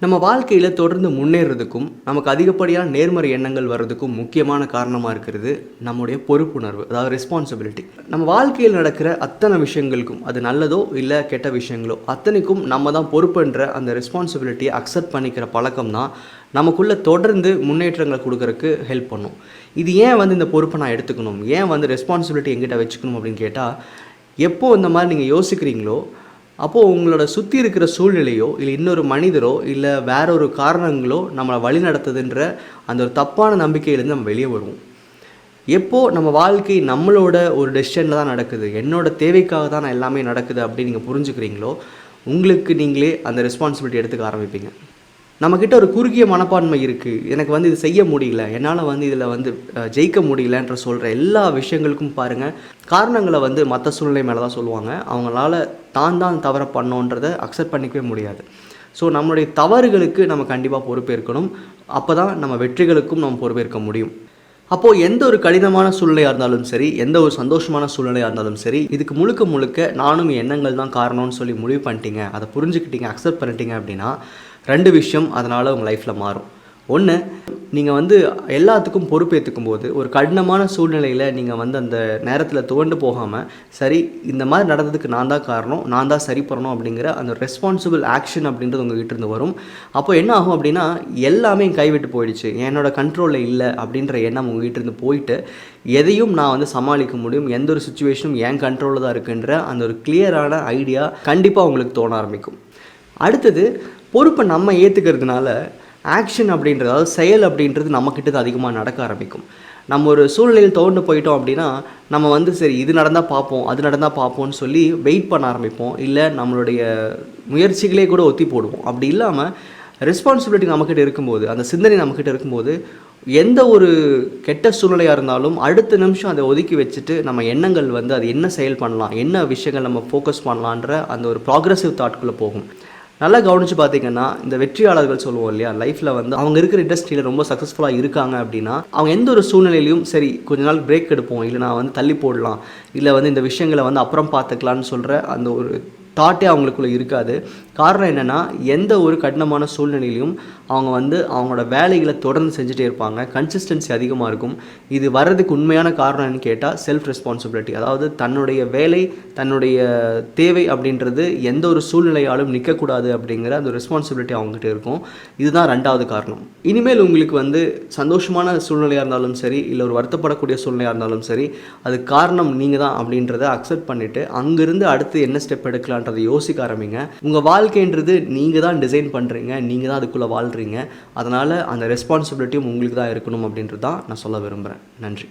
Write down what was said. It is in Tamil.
நம்ம வாழ்க்கையில் தொடர்ந்து முன்னேறதுக்கும் நமக்கு அதிகப்படியான நேர்மறை எண்ணங்கள் வர்றதுக்கும் முக்கியமான காரணமாக இருக்கிறது நம்முடைய பொறுப்புணர்வு, அதாவது ரெஸ்பான்சிபிலிட்டி. நம்ம வாழ்க்கையில் நடக்கிற அத்தனை விஷயங்களுக்கும், அது நல்லதோ இல்லை கெட்ட விஷயங்களோ, அத்தனைக்கும் நம்ம தான் பொறுப்புன்ற அந்த ரெஸ்பான்சிபிலிட்டியை அக்செப்ட் பண்ணிக்கிற பழக்கம் தான் நமக்குள்ளே தொடர்ந்து முன்னேற்றங்களை கொடுக்கறதுக்கு ஹெல்ப் பண்ணும். இது ஏன் இந்த பொறுப்பை நான் எடுத்துக்கணும், ஏன் ரெஸ்பான்சிபிலிட்டி எங்கிட்ட வச்சுக்கணும் அப்படின்னு கேட்டால், எப்போ இந்த மாதிரி நீங்கள் யோசிக்கிறீங்களோ அப்போது உங்களோட சுற்றி இருக்கிற சூழ்நிலையோ இல்லை இன்னொரு மனிதரோ இல்லை வேற ஒரு காரணங்களோ நம்மளை வழி நடத்துதுன்ற அந்த ஒரு தப்பான நம்பிக்கையிலேருந்து நம்ம வெளியே வருவோம். எப்போது நம்ம வாழ்க்கை நம்மளோட ஒரு டெசிஷனில் தான் நடக்குது, என்னோட தேவைக்காக தான் நான் எல்லாமே நடக்குது அப்படின்னு நீங்கள் புரிஞ்சுக்கிறீங்களோ, உங்களுக்கு நீங்களே அந்த ரெஸ்பான்சிபிலிட்டி எடுத்துக்க ஆரம்பிப்பீங்க. நம்மக்கிட்ட ஒரு குறுகிய மனப்பான்மை இருக்குது, எனக்கு இது செய்ய முடியல, என்னால் இதில் ஜெயிக்க முடியலன்ற சொல்கிற எல்லா விஷயங்களுக்கும் பாருங்கள், காரணங்களை மற்ற சூழ்நிலை மேலே தான் சொல்லுவாங்க. அவங்களால தான் தவறை பண்ணோன்றதை அக்செப்ட் பண்ணிக்கவே முடியாது. ஸோ நம்மளுடைய தவறுகளுக்கு நம்ம கண்டிப்பாக பொறுப்பேற்கணும். அப்போ தான் நம்ம வெற்றிகளுக்கும் நம்ம பொறுப்பேற்க முடியும். அப்போது எந்த ஒரு கடினமான சூழ்நிலையாக இருந்தாலும் சரி, எந்த ஒரு சந்தோஷமான சூழ்நிலையாக இருந்தாலும் சரி, இதுக்கு முழுக்க நானும் எண்ணங்கள் தான் காரணம்னு சொல்லி முடிவு பண்ணிட்டீங்க, அதை புரிஞ்சுக்கிட்டீங்க, அக்செப்ட் பண்ணிட்டீங்க அப்படின்னா 2 விஷயம் அதனால் உங்கள் லைஃப்பில் மாறும். ஒன்று, நீங்கள் எல்லாத்துக்கும் பொறுப்பேற்றுக்கும் போது ஒரு கடினமான சூழ்நிலையில் நீங்கள் அந்த நேரத்தில் துவண்டு போகாமல், சரி இந்த மாதிரி நடந்ததுக்கு நான் தான் காரணம், நான் தான் சரி பண்ணணும் அப்படிங்கிற அந்த ரெஸ்பான்சிபிள் ஆக்ஷன் அப்படின்றது உங்கள்கிட்ட இருந்து வரும். அப்போ என்ன ஆகும் அப்படின்னா, எல்லாமே கைவிட்டு போயிடுச்சு, என்னோட கண்ட்ரோலில் இல்லை அப்படின்ற எண்ணம் உங்கள்கிட்ட இருந்து போயிட்டு, எதையும் நான் சமாளிக்க முடியும், எந்த ஒரு சுச்சுவேஷனும் என் கண்ட்ரோலில் தான் இருக்குன்ற அந்த ஒரு கிளியரான ஐடியா கண்டிப்பாக உங்களுக்கு தோண ஆரம்பிக்கும். அடுத்தது, பொறுப்பை நம்ம ஏற்றுக்கிறதுனால ஆக்ஷன் அப்படின்றது, அதாவது செயல் அப்படின்றது நம்மக்கிட்ட தான் அதிகமாக நடக்க ஆரம்பிக்கும். நம்ம ஒரு சூழ்நிலையில் தோண்டு போயிட்டோம் அப்படின்னா, நம்ம சரி இது நடந்தால் பார்ப்போம், அது நடந்தால் பார்ப்போம்னு சொல்லி வெயிட் பண்ண ஆரம்பிப்போம். இல்லை நம்மளுடைய முயற்சிகளே கூட ஒத்தி போடுவோம். அப்படி இல்லாமல் ரெஸ்பான்சிபிலிட்டி நம்மக்கிட்ட இருக்கும்போது, அந்த சிந்தனை நம்மக்கிட்ட இருக்கும்போது, எந்த ஒரு கெட்ட சூழ்நிலையாக இருந்தாலும் அடுத்த நிமிஷம் அதை ஒதுக்கி வச்சுட்டு நம்ம எண்ணங்கள் அது என்ன செயல் பண்ணலாம், என்ன விஷயங்கள் நம்ம ஃபோக்கஸ் பண்ணலான்ற அந்த ஒரு ப்ராக்ரெசிவ் தாட்குள்ளே போகும். நல்லா கவனித்து பார்த்தீங்கன்னா, இந்த வெற்றியாளர்கள் சொல்லுவோம் இல்லையா, லைஃப்பில் அவங்க இருக்கிற இண்டஸ்ட்ரியில் ரொம்ப சக்ஸஸ்ஃபுல்லாக இருக்காங்க அப்படின்னா, அவங்க எந்த ஒரு சூழ்நிலையிலையும் சரி கொஞ்ச நாள் பிரேக் எடுப்போம், இல்லை நான் தள்ளி போடலாம், இல்லை இந்த விஷயங்களை அப்புறம் பார்த்துக்கலான்னு சொல்கிற அந்த ஒரு தாட்டே அவங்களுக்குள்ளே இருக்காது. காரணம் என்னென்னா, எந்த ஒரு கடினமான சூழ்நிலையிலையும் அவங்க அவங்களோட வேலைகளை தொடர்ந்து செஞ்சுட்டே இருப்பாங்க. கன்சிஸ்டன்சி அதிகமாக இருக்கும். இது வர்றதுக்கு உண்மையான காரணம் என்னன்னு கேட்டால் செல்ஃப் ரெஸ்பான்சிபிலிட்டி. அதாவது தன்னுடைய வேலை, தன்னுடைய தேவை அப்படின்றது எந்த ஒரு சூழ்நிலையாலும் நிற்கக்கூடாது அப்படிங்கிற அந்த ரெஸ்பான்சிபிலிட்டி அவங்ககிட்ட இருக்கும். இதுதான் 2வது காரணம். இனிமேல் உங்களுக்கு சந்தோஷமான சூழ்நிலையாக இருந்தாலும் சரி, இல்லை ஒரு வருத்தப்படக்கூடிய சூழ்நிலையாக இருந்தாலும் சரி, அது காரணம் நீங்கள் தான் அப்படின்றத அக்செப்ட் பண்ணிவிட்டு அங்கேருந்து அடுத்து என்ன ஸ்டெப் எடுக்கலான்றதை யோசிக்க ஆரம்பிங்க. உங்கள் வாழ்க்கைன்றது நீங்கள் தான் டிசைன் பண்ணுறீங்க, நீங்கள் தான் அதுக்குள்ளே வாழ்கிறீங்க. அதனால் அந்த ரெஸ்பான்சிபிலிட்டியும் உங்களுக்கு தான் இருக்கணும் அப்படின்றது தான் நான் சொல்ல விரும்புகிறேன். நன்றி.